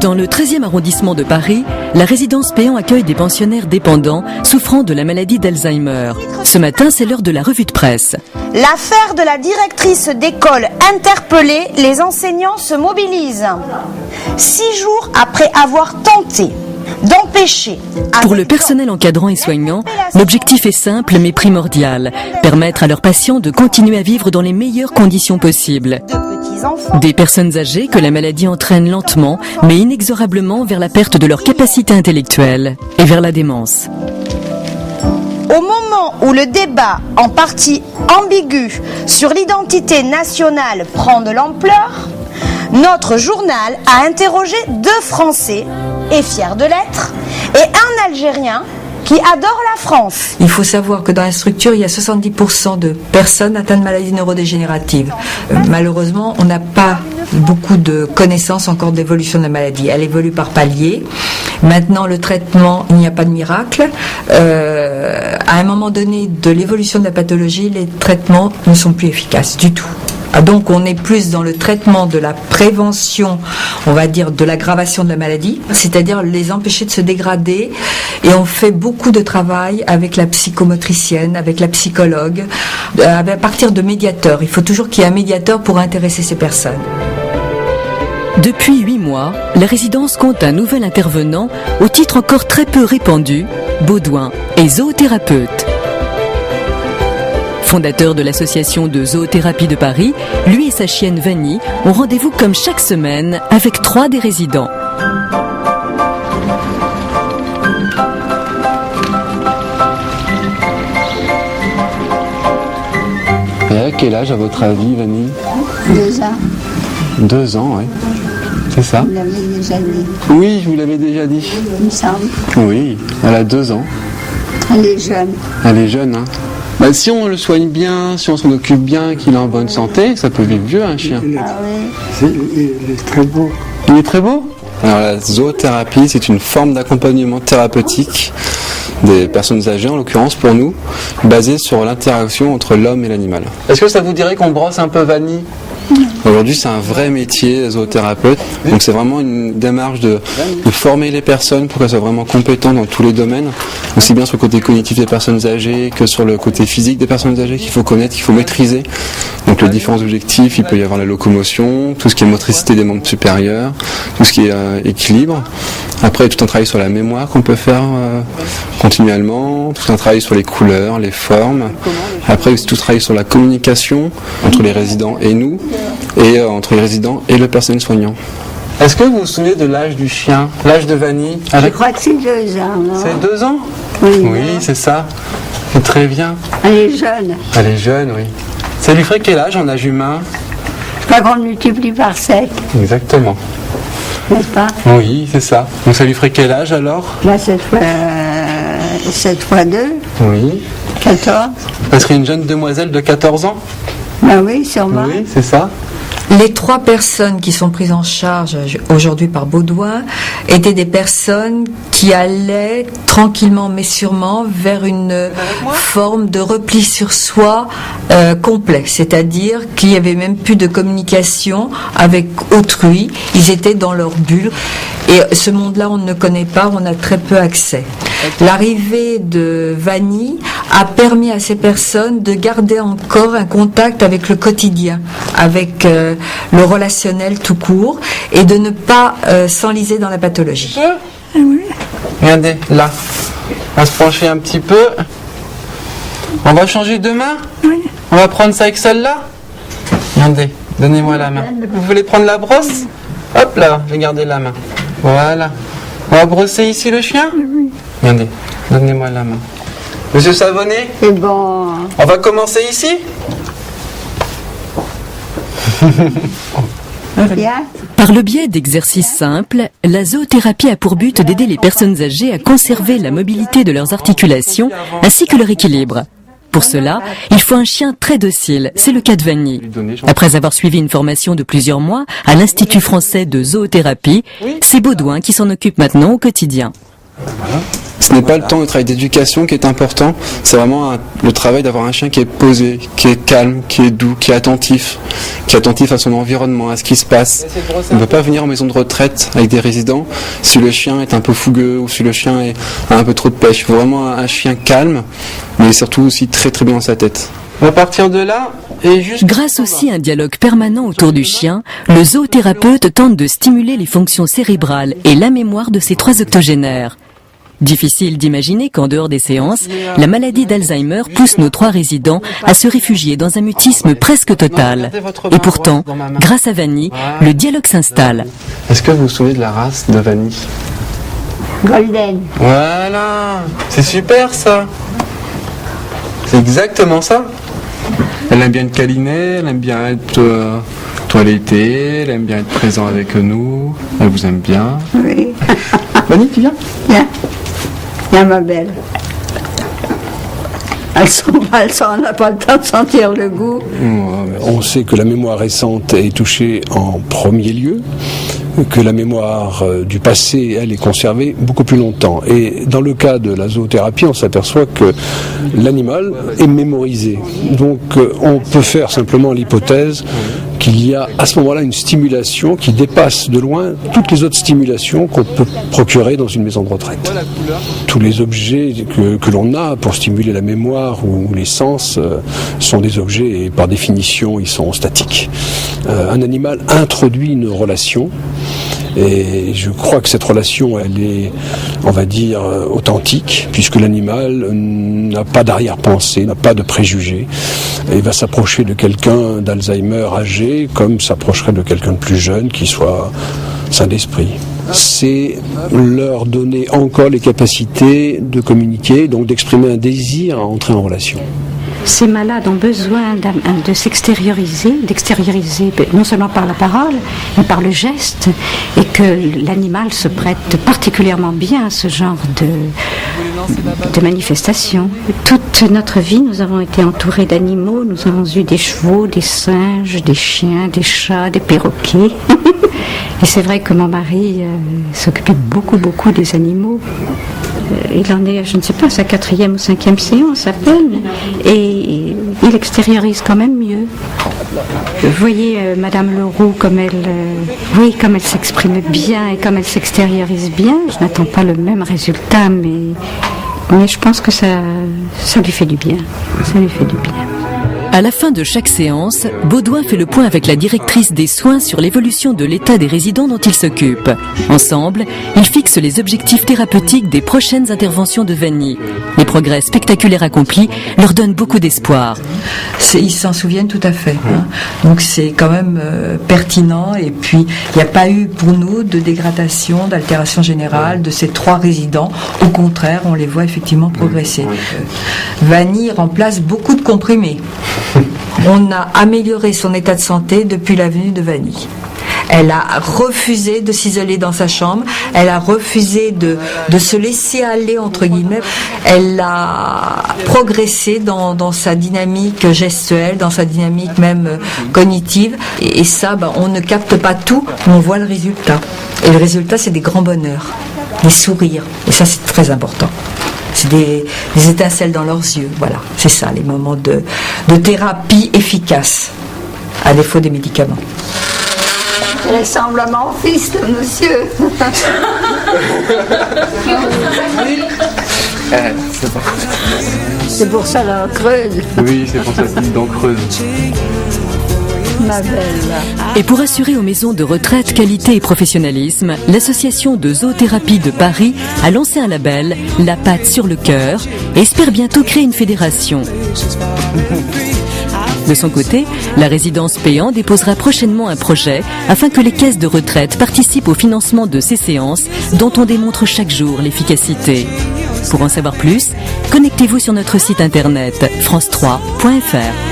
Dans le 13e arrondissement de Paris, la résidence Péan accueille des pensionnaires dépendants souffrant de la maladie d'Alzheimer. Ce matin, c'est l'heure de la revue de presse. L'affaire de la directrice d'école interpellée, les enseignants se mobilisent. 6 jours après avoir tenté d'empêcher... Pour le personnel encadrant et soignant, l'objectif est simple mais primordial. Permettre à leurs patients de continuer à vivre dans les meilleures conditions possibles. Des personnes âgées que la maladie entraîne lentement mais inexorablement vers la perte de leur capacité intellectuelle et vers la démence. Au moment où le débat, en partie ambigu, sur l'identité nationale prend de l'ampleur, notre journal a interrogé 2 Français, et fiers de l'être, et un Algérien qui adore la France. Il faut savoir que dans la structure, il y a 70% de personnes atteintes de maladies neurodégénératives. Malheureusement, on n'a pas beaucoup de connaissances encore de l'évolution de la maladie. Elle évolue par paliers. Maintenant, le traitement, il n'y a pas de miracle. À un moment donné de l'évolution de la pathologie, les traitements ne sont plus efficaces du tout. Donc on est plus dans le traitement de la prévention, on va dire, de l'aggravation de la maladie, c'est-à-dire les empêcher de se dégrader. Et on fait beaucoup de travail avec la psychomotricienne, avec la psychologue, à partir de médiateurs. Il faut toujours qu'il y ait un médiateur pour intéresser ces personnes. Depuis 8 mois, la résidence compte un nouvel intervenant au titre encore très peu répandu, Baudouin et zoothérapeute. Fondateur de l'association de zoothérapie de Paris, lui et sa chienne Vanny ont rendez-vous comme chaque semaine avec 3 des résidents. Et à quel âge à votre avis, Vanny? 2 ans. 2 ans, oui. C'est ça? Vous l'avez déjà dit. Oui, je vous l'avais déjà dit. Il me semble. Oui, elle a 2 ans. Elle est jeune. Elle est jeune, hein. Bah, si on le soigne bien, si on s'en occupe bien, qu'il est en bonne santé, ça peut vivre vieux, un chien. Ah oui. Il est très beau. Il est très beau. Alors la zoothérapie, c'est une forme d'accompagnement thérapeutique des personnes âgées, en l'occurrence pour nous, basée sur l'interaction entre l'homme et l'animal. Est-ce que ça vous dirait qu'on brosse un peu Vanny? Aujourd'hui, c'est un vrai métier, zoothérapeute. Donc, c'est vraiment une démarche de former les personnes pour qu'elles soient vraiment compétentes dans tous les domaines, aussi bien sur le côté cognitif des personnes âgées que sur le côté physique des personnes âgées qu'il faut connaître, qu'il faut maîtriser. Donc, les différents objectifs, il peut y avoir la locomotion, tout ce qui est motricité des membres supérieurs, tout ce qui est équilibre. Après, il y a tout un travail sur la mémoire qu'on peut faire continuellement, tout un travail sur les couleurs, les formes. Après, aussi tout un travail sur la communication entre les résidents et nous, et entre les résidents et le personnel soignant. Est-ce que vous vous souvenez de l'âge du chien, l'âge de Vanny? Je crois que c'est 2 ans, non? C'est 2 ans? Oui. Oui, c'est ça. C'est très bien. Elle est jeune. Elle est jeune, oui. Ça lui ferait quel âge en âge humain? Je crois qu'on multiplie par 7, Exactement. n'est-ce pas? Oui, c'est ça. Donc ça lui ferait quel âge alors? Là, 7 fois 2, Oui. 14. Ça serait une jeune demoiselle de 14 ans? Ben oui, sûrement. Oui, c'est ça. Les 3 personnes qui sont prises en charge aujourd'hui par Baudouin étaient des personnes qui allaient tranquillement mais sûrement vers une forme de repli sur soi complet, c'est-à-dire qu'il n'y avait même plus de communication avec autrui, ils étaient dans leur bulle et ce monde-là on ne connaît pas, on a très peu accès. L'arrivée de Vanny a permis à ces personnes de garder encore un contact avec le quotidien, avec le relationnel tout court, et de ne pas s'enliser dans la pathologie. Oui. Regardez, là. On va se pencher un petit peu. On va changer de main? Oui. On va prendre ça avec celle-là? Regardez, donnez-moi la main. Vous voulez prendre la brosse? Hop là, j'ai gardé la main. Voilà. On va brosser ici le chien? Oui. Regardez, donnez-moi la main. Monsieur Savonnet, C'est bon. on va commencer ici? Bien. Par le biais d'exercices simples, la zoothérapie a pour but d'aider les personnes âgées à conserver la mobilité de leurs articulations ainsi que leur équilibre. Pour cela, il faut un chien très docile, c'est le cas de Vanny. Après avoir suivi une formation de plusieurs mois à l'Institut français de zoothérapie, c'est Baudouin qui s'en occupe maintenant au quotidien. Voilà. Ce n'est pas le temps de travail d'éducation qui est important, c'est vraiment le travail d'avoir un chien qui est posé, qui est calme, qui est doux, qui est attentif à son environnement, à ce qui se passe. On ne peut pas venir en maison de retraite avec des résidents si le chien est un peu fougueux ou si le chien a un peu trop de pêche. Il faut vraiment un chien calme, mais surtout aussi très très bien dans sa tête. On va partir de là. Grâce aussi à un dialogue permanent autour du chien, le zoothérapeute tente de stimuler les fonctions cérébrales et la mémoire de ces 3 octogénaires. Difficile d'imaginer qu'en dehors des séances, la maladie d'Alzheimer pousse nos 3 résidents à se réfugier dans un mutisme presque total. Et pourtant, grâce à Vanny, le dialogue s'installe. Est-ce que vous vous souvenez de la race de Vanny ? Golden. Voilà, c'est super ça. C'est exactement ça. Elle aime bien être câlinée, elle aime bien être toilettée, elle aime bien être présente avec nous, elle vous aime bien. Oui. Vanny, tu viens ? Viens. Viens, ma belle. On n'a pas le temps de sentir le goût. On sait que la mémoire récente est touchée en premier lieu, que la mémoire du passé, elle, est conservée beaucoup plus longtemps. Et dans le cas de la zoothérapie, on s'aperçoit que l'animal est mémorisé. Donc on peut faire simplement l'hypothèse qu'il y a à ce moment-là une stimulation qui dépasse de loin toutes les autres stimulations qu'on peut procurer dans une maison de retraite. Tous les objets que l'on a pour stimuler la mémoire ou les sens sont des objets et par définition ils sont statiques. Un animal introduit une relation et je crois que cette relation elle est, on va dire, authentique puisque l'animal n'a pas d'arrière-pensée, n'a pas de préjugés et va s'approcher de quelqu'un d'Alzheimer âgé comme s'approcherait de quelqu'un de plus jeune qui soit sain d'esprit. C'est leur donner encore les capacités de communiquer, donc d'exprimer un désir à entrer en relation. Ces malades ont besoin de s'extérioriser, non seulement par la parole, mais par le geste, et que l'animal se prête particulièrement bien à ce genre de manifestations. Toute notre vie, nous avons été entourés d'animaux, nous avons eu des chevaux, des singes, des chiens, des chats, des perroquets. Et c'est vrai que mon mari s'occupait beaucoup des animaux. Il en est, je ne sais pas, sa 4e ou 5e séance à peine, et il extériorise quand même mieux. Vous voyez Madame Leroux comme elle s'exprime bien et comme elle s'extériorise bien. Je n'attends pas le même résultat, mais je pense que ça lui fait du bien. Ça lui fait du bien. À la fin de chaque séance, Baudouin fait le point avec la directrice des soins sur l'évolution de l'état des résidents dont il s'occupe. Ensemble, ils fixent les objectifs thérapeutiques des prochaines interventions de Vanny. Les progrès spectaculaires accomplis leur donnent beaucoup d'espoir. Ils s'en souviennent tout à fait. Donc c'est quand même pertinent. Et puis, il n'y a pas eu pour nous de dégradation, d'altération générale de ces 3 résidents. Au contraire, on les voit effectivement progresser. Vanny remplace beaucoup de comprimés. On a amélioré son état de santé depuis la venue de Vanny. Elle a refusé de s'isoler dans sa chambre, elle a refusé de se laisser aller, entre guillemets. Elle a progressé dans sa dynamique gestuelle, dans sa dynamique même cognitive. Et ça, on ne capte pas tout, mais on voit le résultat. Et le résultat, c'est des grands bonheurs, des sourires. Et ça, c'est très important. C'est des étincelles dans leurs yeux, voilà. C'est ça, les moments de thérapie efficace, à défaut des médicaments. Elle ressemble à mon fils, monsieur. C'est pour ça la creuse. Oui, c'est pour ça cette dent creuse. Ma belle. Et pour assurer aux maisons de retraite qualité et professionnalisme, l'association de zoothérapie de Paris a lancé un label, La patte sur le cœur, et espère bientôt créer une fédération. De son côté, la résidence Péan déposera prochainement un projet afin que les caisses de retraite participent au financement de ces séances dont on démontre chaque jour l'efficacité. Pour en savoir plus, connectez-vous sur notre site internet france3.fr.